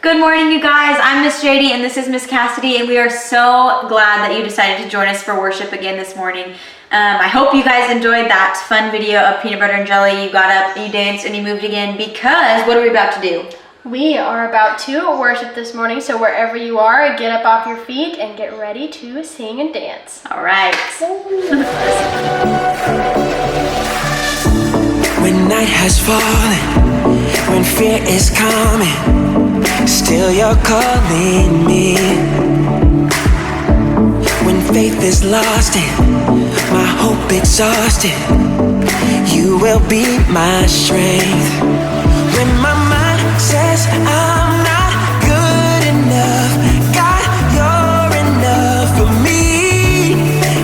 Good morning, you guys. I'm Miss JD and this is Miss Cassidy, and we are so glad that you decided to join us for worship again this morning. I hope you guys enjoyed that fun video of peanut butter and jelly. You got up, you danced, and you moved again, because what are we about to do? We are about to worship this morning, so wherever you are, get up off your feet and get ready to sing and dance. All right. When night has fallen, when fear is coming, still you're calling me. When faith is lost and my hope exhausted, you will be my strength. When my mind says I'm not good enough, God, you're enough for me.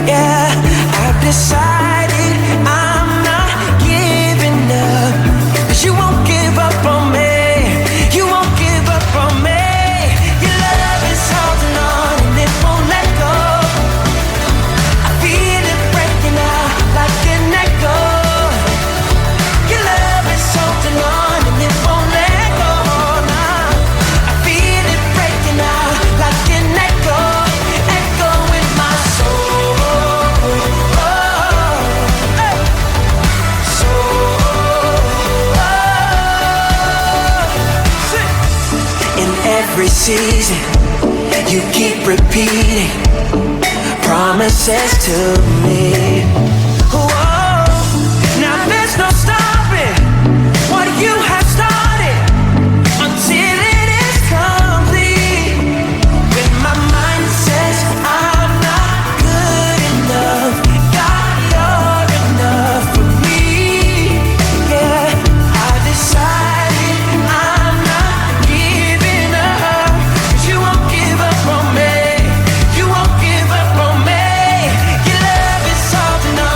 Yeah, I've decided I'm not giving up, 'cause you won't give up on me. You won't give up on me. Your love is holding on and it won't let go. I feel it breaking out like an echo. Your love is holding on and it won't let go now. I feel it breaking out like an echo, echo in my soul. Hey. In every season, you keep repeating promises to me. Whoa. Now there's no stopping what you have started until it is complete. When my mind says I'm not good enough, God, you're enough for me. Yeah, I decided I'm not giving up, 'cause you won't give up on me. You won't give up on me. Your love is holding on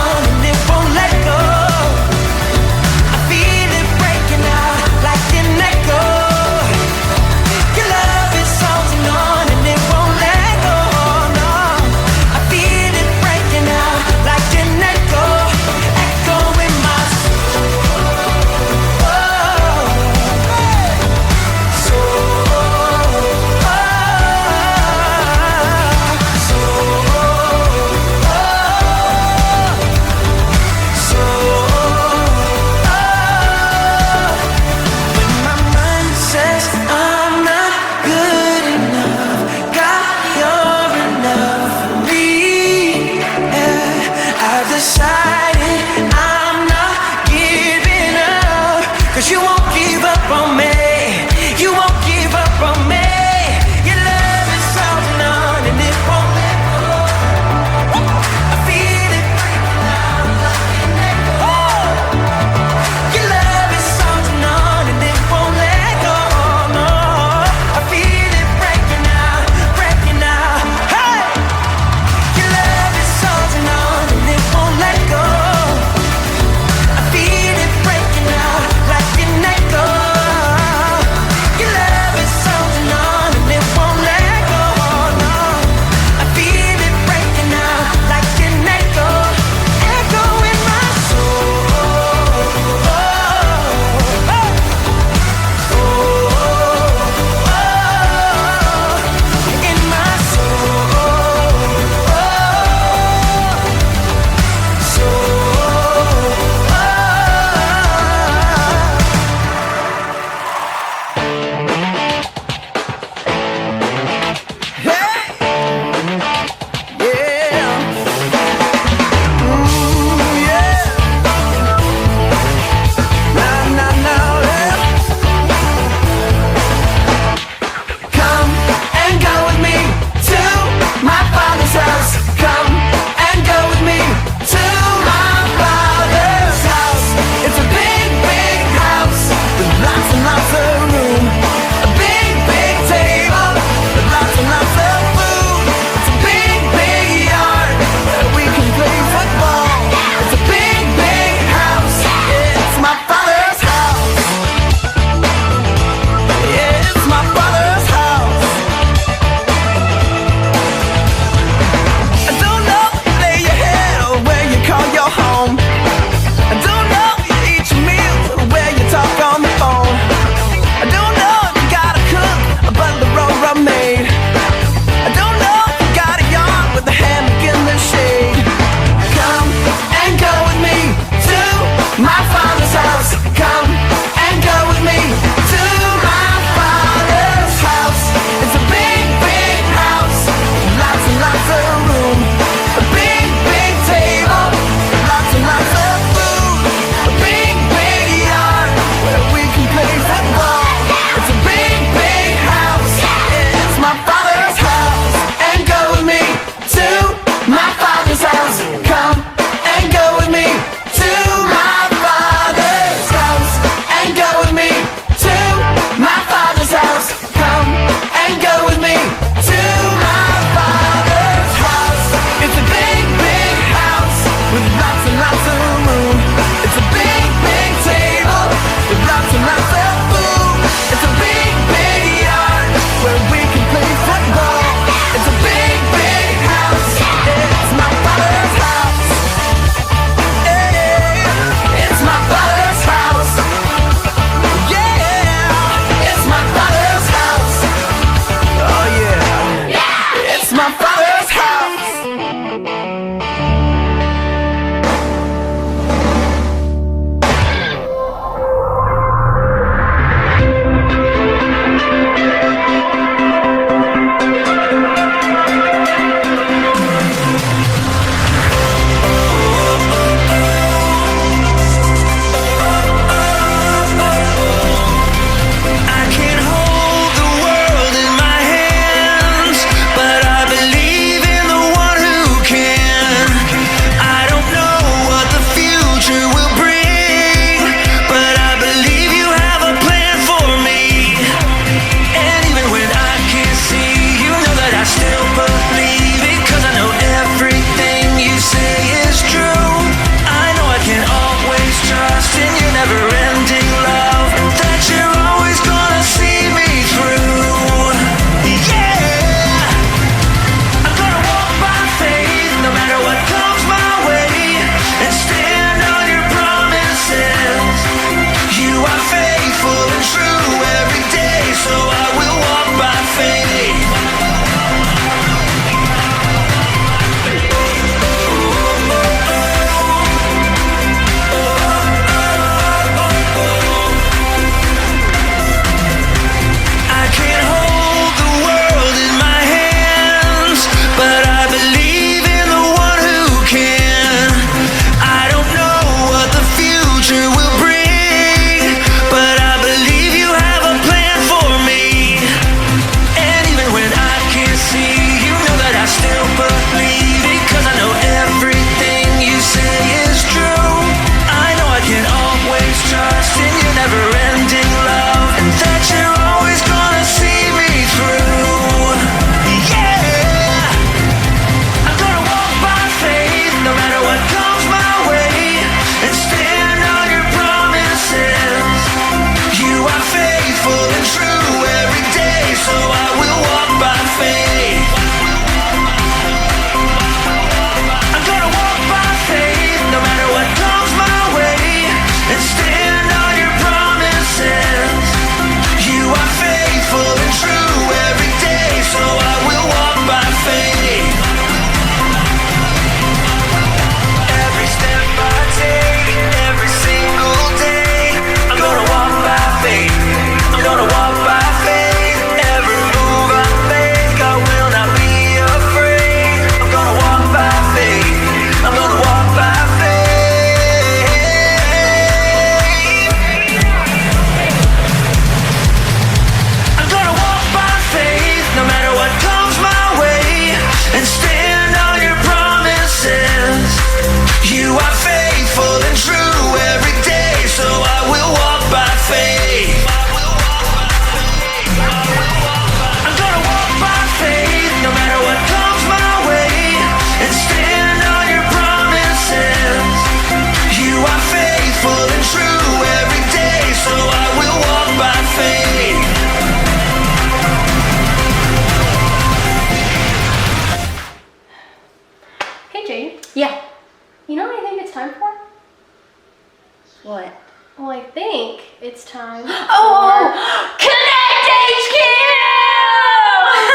time. Oh! Connect HQ!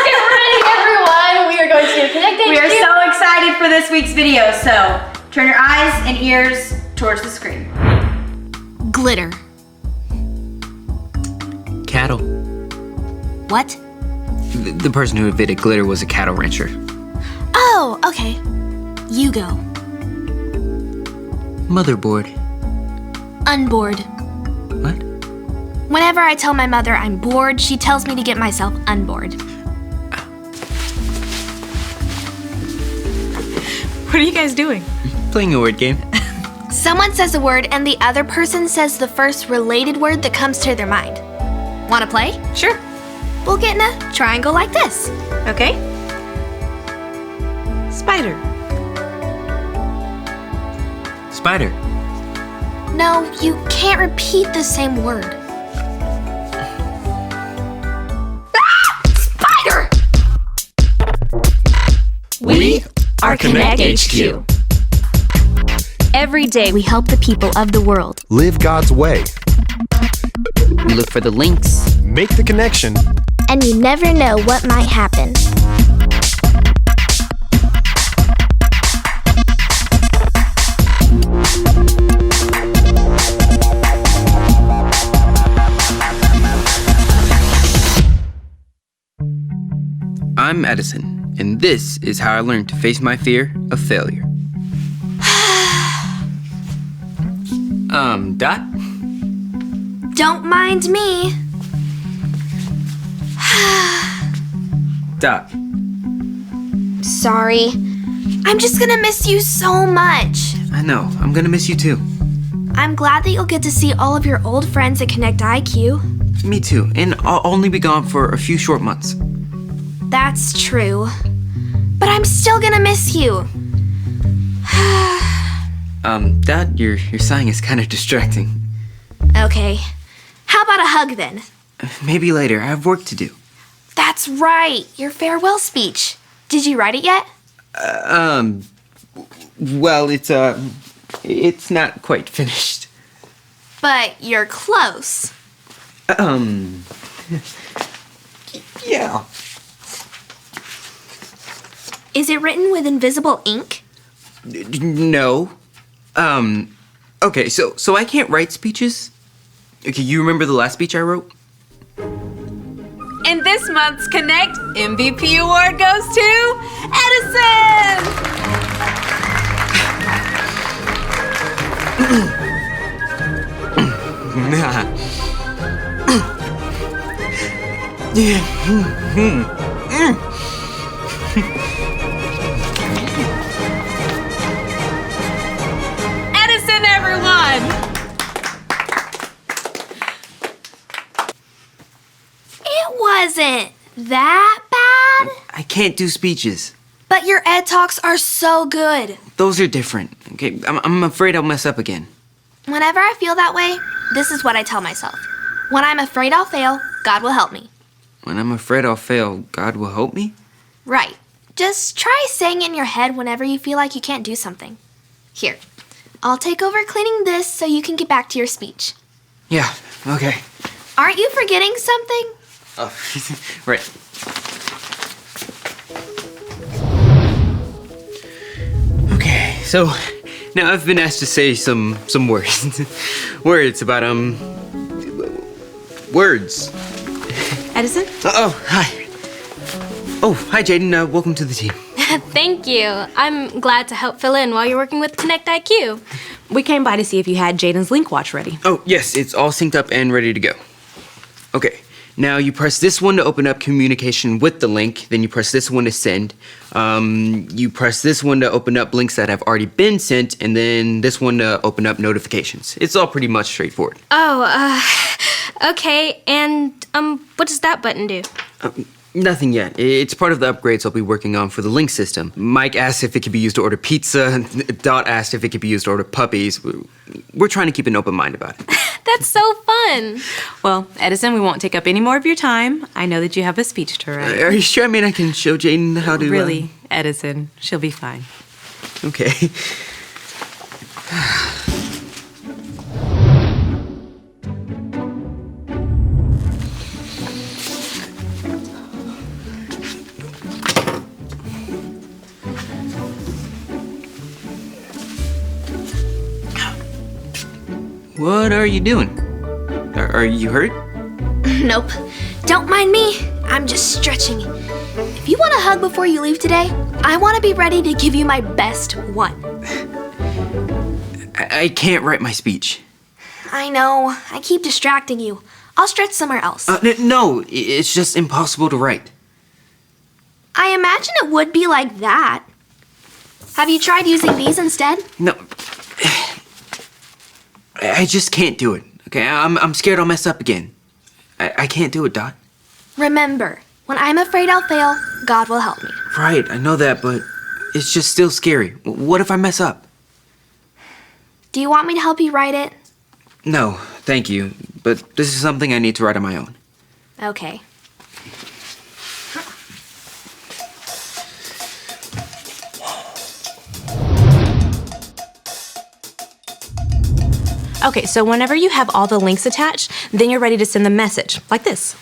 Get ready, everyone. We are going to do Connect HQ. We are so excited for this week's video, so turn your eyes and ears towards the screen. Glitter. Cattle. What? The person who invented glitter was a cattle rancher. Oh, okay. You go. Motherboard. Unboard. What? Whenever I tell my mother I'm bored, she tells me to get myself unboard. What are you guys doing? Playing a word game. Someone says a word and the other person says the first related word that comes to their mind. Wanna play? Sure. We'll get in a triangle like this. Okay. Spider. Spider. No, you can't repeat the same word. Ah! Spider! We are Connect HQ. Every day we help the people of the world. Live God's way. We look for the links. Make the connection. And you never know what might happen. I'm Edison, and this is how I learned to face my fear of failure. Dot? Don't mind me. Dot. Sorry. I'm just gonna miss you so much. I know, I'm gonna miss you too. I'm glad that you'll get to see all of your old friends at Connect IQ. Me too, and I'll only be gone for a few short months. That's true. But I'm still gonna miss you. Dot, your sighing is kind of distracting. Okay. How about a hug then? Maybe later, I have work to do. That's right, your farewell speech. Did you write it yet? Well, it's not quite finished. But you're close. Yeah. Is it written with invisible ink? No. Okay, so I can't write speeches? Okay, you remember the last speech I wrote? And this month's Connect MVP award goes to Edison! Edison, everyone! It wasn't that bad. I can't do speeches. But your ed talks are so good. Those are different. Okay, I'm afraid I'll mess up again. Whenever I feel that way, this is what I tell myself. When I'm afraid I'll fail, God will help me. When I'm afraid I'll fail, God will help me? Right. Just try saying it in your head whenever you feel like you can't do something. Here, I'll take over cleaning this so you can get back to your speech. Yeah, okay. Aren't you forgetting something? Oh, right. Okay, so now I've been asked to say some words. Words about, words. Edison? Oh, hi. Oh, hi, Jaden. Welcome to the team. Thank you. I'm glad to help fill in while you're working with Connect IQ. We came by to see if you had Jaden's link watch ready. Oh, yes, it's all synced up and ready to go. Okay, now you press this one to open up communication with the link, then you press this one to send. You press this one to open up links that have already been sent, and then this one to open up notifications. It's all pretty much straightforward. Okay, and, what does that button do? Nothing yet. It's part of the upgrades I'll be working on for the link system. Mike asked if it could be used to order pizza. Dot asked if it could be used to order puppies. We're trying to keep an open mind about it. That's so fun. Well, Edison, we won't take up any more of your time. I know that you have a speech to write. Are you sure? I mean, I can show Jaden how to... Really, Edison, she'll be fine. Okay. What are you doing? Are you hurt? Nope. Don't mind me. I'm just stretching. If you want a hug before you leave today, I want to be ready to give you my best one. I can't write my speech. I know. I keep distracting you. I'll stretch somewhere else. No, it's just impossible to write. I imagine it would be like that. Have you tried using these instead? No. I just can't do it. Okay, I'm scared I'll mess up again. I can't do it, Dot. Remember, when I'm afraid I'll fail, God will help me. Right, I know that, but it's just still scary. What if I mess up? Do you want me to help you write it? No, thank you. But this is something I need to write on my own. Okay. Okay, so whenever you have all the links attached, then you're ready to send the message, like this.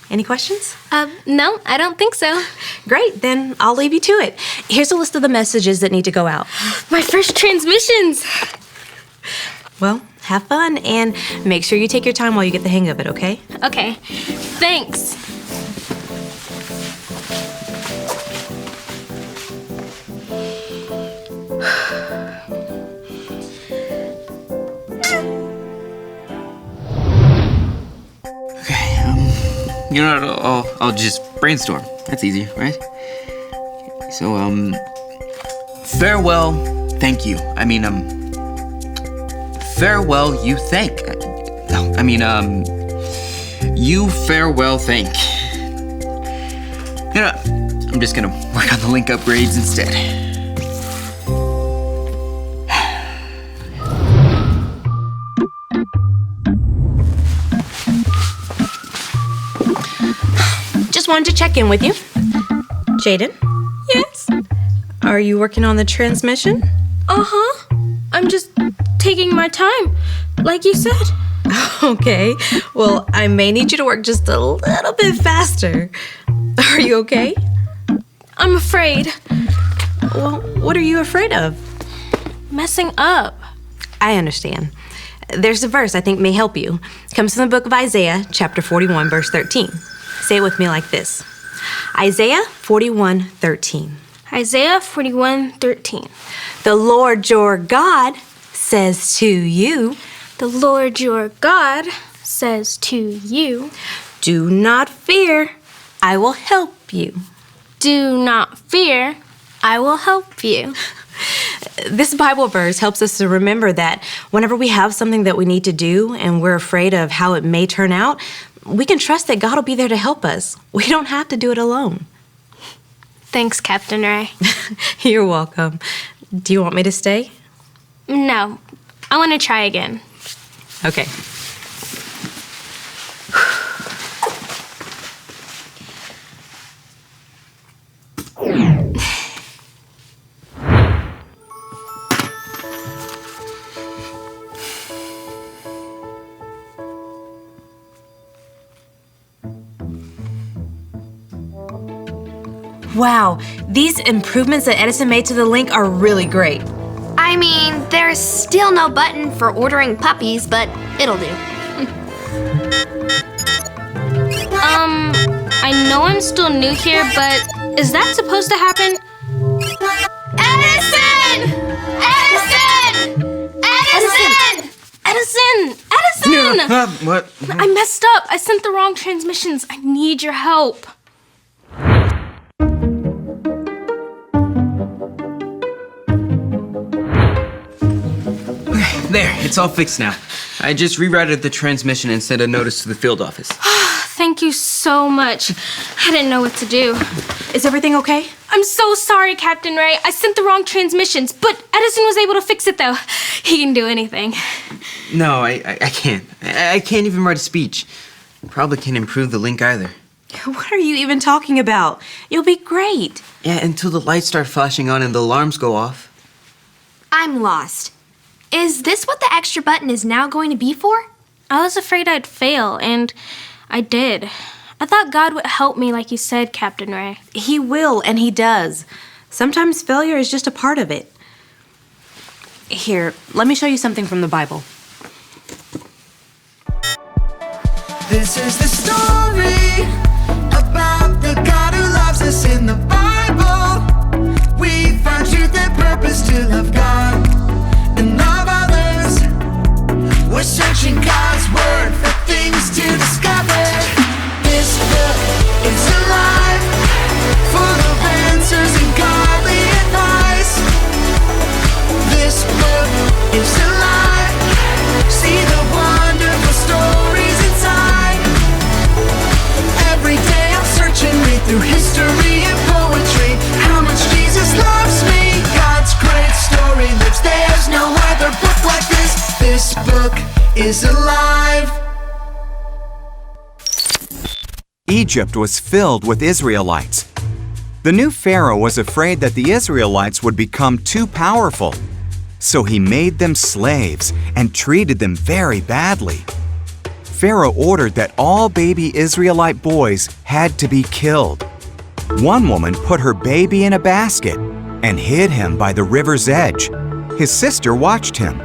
Any questions? No, I don't think so. Great, then I'll leave you to it. Here's a list of the messages that need to go out. My first transmissions. Well, have fun and make sure you take your time while you get the hang of it, okay? Okay, thanks. You know, I'll just brainstorm. That's easy, right? So, farewell, thank you. Farewell, you thank. You farewell, thank. You know, I'm just gonna work on the link upgrades instead. Just wanted to check in with you. Jaden? Yes? Are you working on the transmission? Uh-huh. I'm just taking my time, like you said. Okay. Well, I may need you to work just a little bit faster. Are you okay? I'm afraid. Well, what are you afraid of? Messing up. I understand. There's a verse I think may help you. It comes from the book of Isaiah, chapter 41, verse 13. Say it with me like this. Isaiah 41:13. Isaiah 41:13. The Lord your God says to you, The Lord your God says to you, do not fear, I will help you. do not fear, I will help you. This Bible verse helps us to remember that whenever we have something that we need to do and we're afraid of how it may turn out, we can trust that God will be there to help us. We don't have to do it alone. Thanks, Captain Ray. You're welcome. Do you want me to stay? No, I want to try again. Okay. Wow, these improvements that Edison made to the link are really great. I mean, there's still no button for ordering puppies, but it'll do. I know I'm still new here, but is that supposed to happen? Edison! Edison! Edison! Edison! Edison! What? I messed up. I sent the wrong transmissions. I need your help. There, it's all fixed now. I just rerouted the transmission and sent a notice to the field office. Thank you so much. I didn't know what to do. Is everything okay? I'm so sorry, Captain Ray. I sent the wrong transmissions, but Edison was able to fix it, though. He can do anything. No, I can't. I can't even write a speech. Probably can't improve the link either. What are you even talking about? You'll be great. Yeah, until the lights start flashing on and the alarms go off. I'm lost. Is this what the extra button is now going to be for? I was afraid I'd fail, and I did. I thought God would help me like you said, Captain Ray. He will, and he does. Sometimes failure is just a part of it. Here, let me show you something from the Bible. This is the story about the God who loves us in the Bible. We find truth and purpose to love God and love others. We're searching God's word for things to discover. This book is alive, full of answers and godly advice. This book is alive, see the wonderful stories inside. Every day I'm searching, read through history and poetry, how much Jesus loves me. God's great story lives, there's no other book like this. This book is alive. Egypt was filled with Israelites. The new Pharaoh was afraid that the Israelites would become too powerful, so he made them slaves and treated them very badly. Pharaoh ordered that all baby Israelite boys had to be killed. One woman put her baby in a basket and hid him by the river's edge. His sister watched him.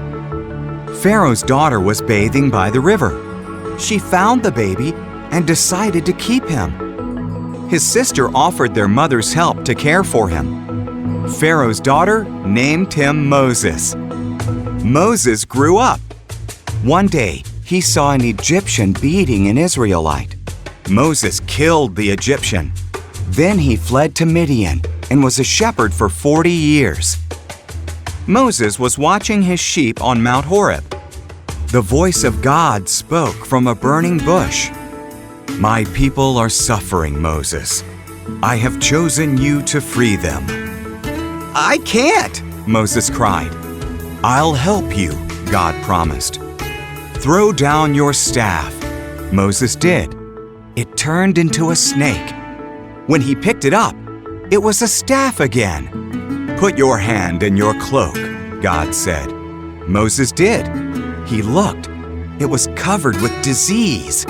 Pharaoh's daughter was bathing by the river. She found the baby and decided to keep him. His sister offered their mother's help to care for him. Pharaoh's daughter named him Moses. Moses grew up. One day, he saw an Egyptian beating an Israelite. Moses killed the Egyptian. Then he fled to Midian and was a shepherd for 40 years. Moses was watching his sheep on Mount Horeb. The voice of God spoke from a burning bush. "My people are suffering, Moses. I have chosen you to free them." "I can't," Moses cried. "I'll help you," God promised. "Throw down your staff." Moses did. It turned into a snake. When he picked it up, it was a staff again. "Put your hand in your cloak," God said. Moses did. He looked. It was covered with disease.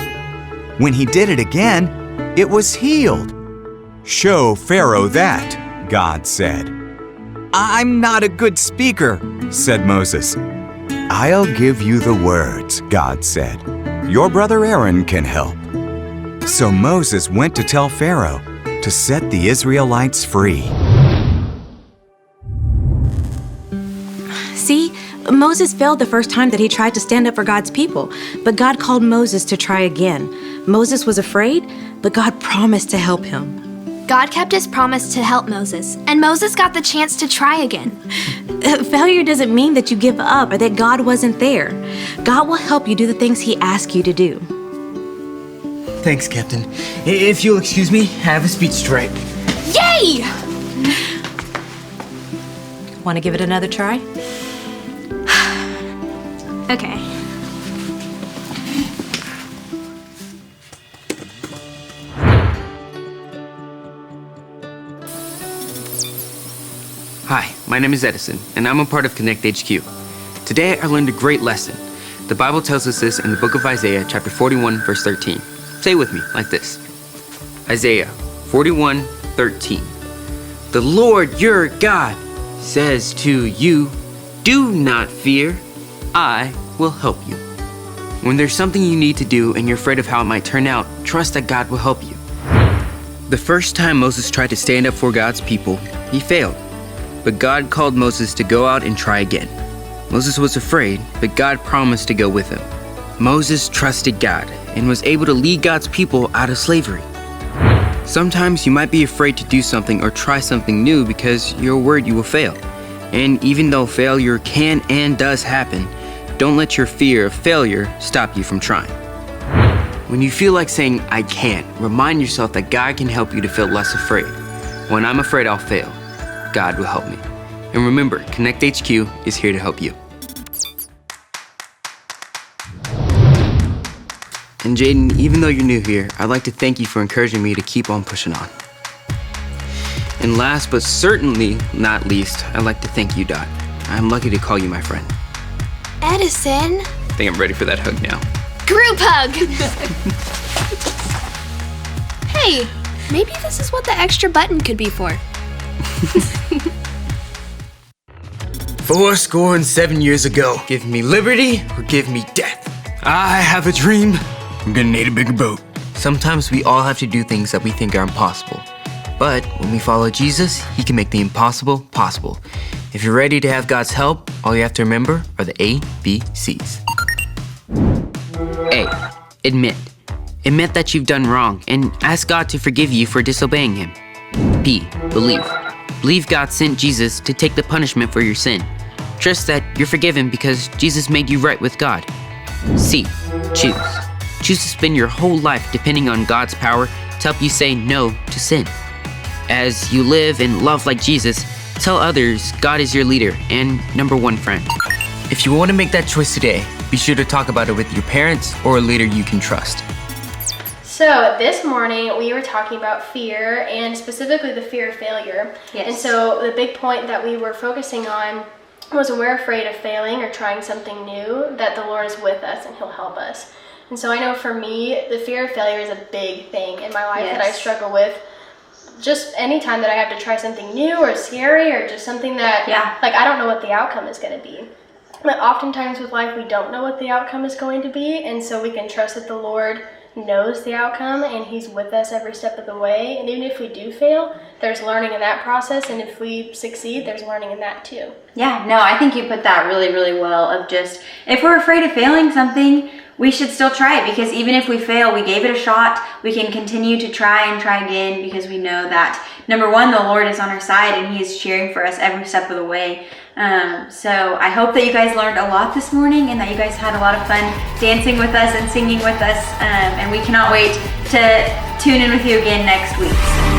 When he did it again, it was healed. "Show Pharaoh that," God said. "I'm not a good speaker," said Moses. "I'll give you the words," God said. "Your brother Aaron can help." So Moses went to tell Pharaoh to set the Israelites free. See, Moses failed the first time that he tried to stand up for God's people, but God called Moses to try again. Moses was afraid, but God promised to help him. God kept his promise to help Moses, and Moses got the chance to try again. Failure doesn't mean that you give up or that God wasn't there. God will help you do the things he asks you to do. Thanks, Captain. If you'll excuse me, I have a speech to write. Yay! Want to give it another try? Okay. Hi, my name is Edison, and I'm a part of Connect HQ. Today I learned a great lesson. The Bible tells us this in the book of Isaiah, chapter 41, verse 13. Say it with me, like this. Isaiah 41:13. The Lord your God says to you, do not fear, I will help you. When there's something you need to do and you're afraid of how it might turn out, trust that God will help you. The first time Moses tried to stand up for God's people, he failed. But God called Moses to go out and try again. Moses was afraid, but God promised to go with him. Moses trusted God and was able to lead God's people out of slavery. Sometimes you might be afraid to do something or try something new because you're worried you will fail. And even though failure can and does happen, don't let your fear of failure stop you from trying. When you feel like saying, I can't, remind yourself that God can help you to feel less afraid. When I'm afraid I'll fail, God will help me. And remember, Connect HQ is here to help you. And Jaden, even though you're new here, I'd like to thank you for encouraging me to keep on pushing on. And last but certainly not least, I'd like to thank you, Dot. I'm lucky to call you my friend. Edison. I think I'm ready for that hug now. Group hug! Hey, maybe this is what the extra button could be for. 407 years ago. Give me liberty or give me death. I have a dream. I'm gonna need a bigger boat. Sometimes we all have to do things that we think are impossible. But when we follow Jesus, he can make the impossible possible. If you're ready to have God's help, all you have to remember are the ABCs. A. Admit. Admit that you've done wrong and ask God to forgive you for disobeying him. B. Believe. Believe God sent Jesus to take the punishment for your sin. Trust that you're forgiven because Jesus made you right with God. C. Choose. Choose to spend your whole life depending on God's power to help you say no to sin. As you live and love like Jesus, tell others God is your leader and number one friend. If you want to make that choice today, be sure to talk about it with your parents or a leader you can trust. So this morning we were talking about fear and specifically the fear of failure. Yes. And so the big point that we were focusing on was when we're afraid of failing or trying something new, that the Lord is with us and he'll help us. And so I know for me, the fear of failure is a big thing in my life that I struggle with. Just anytime that I have to try something new or scary or just something that, like, I don't know what the outcome is going to be. But oftentimes with life, we don't know what the outcome is going to be. And so we can trust that the Lord knows the outcome and he's with us every step of the way. And even if we do fail, there's learning in that process. And if we succeed, there's learning in that too. Yeah, no, I think you put that really, really well of just, if we're afraid of failing something, we should still try it, because even if we fail, we gave it a shot. We can continue to try and try again, because we know that, number one, the Lord is on our side and he is cheering for us every step of the way. So I hope that you guys learned a lot this morning and that you guys had a lot of fun dancing with us and singing with us. And we cannot wait to tune in with you again next week.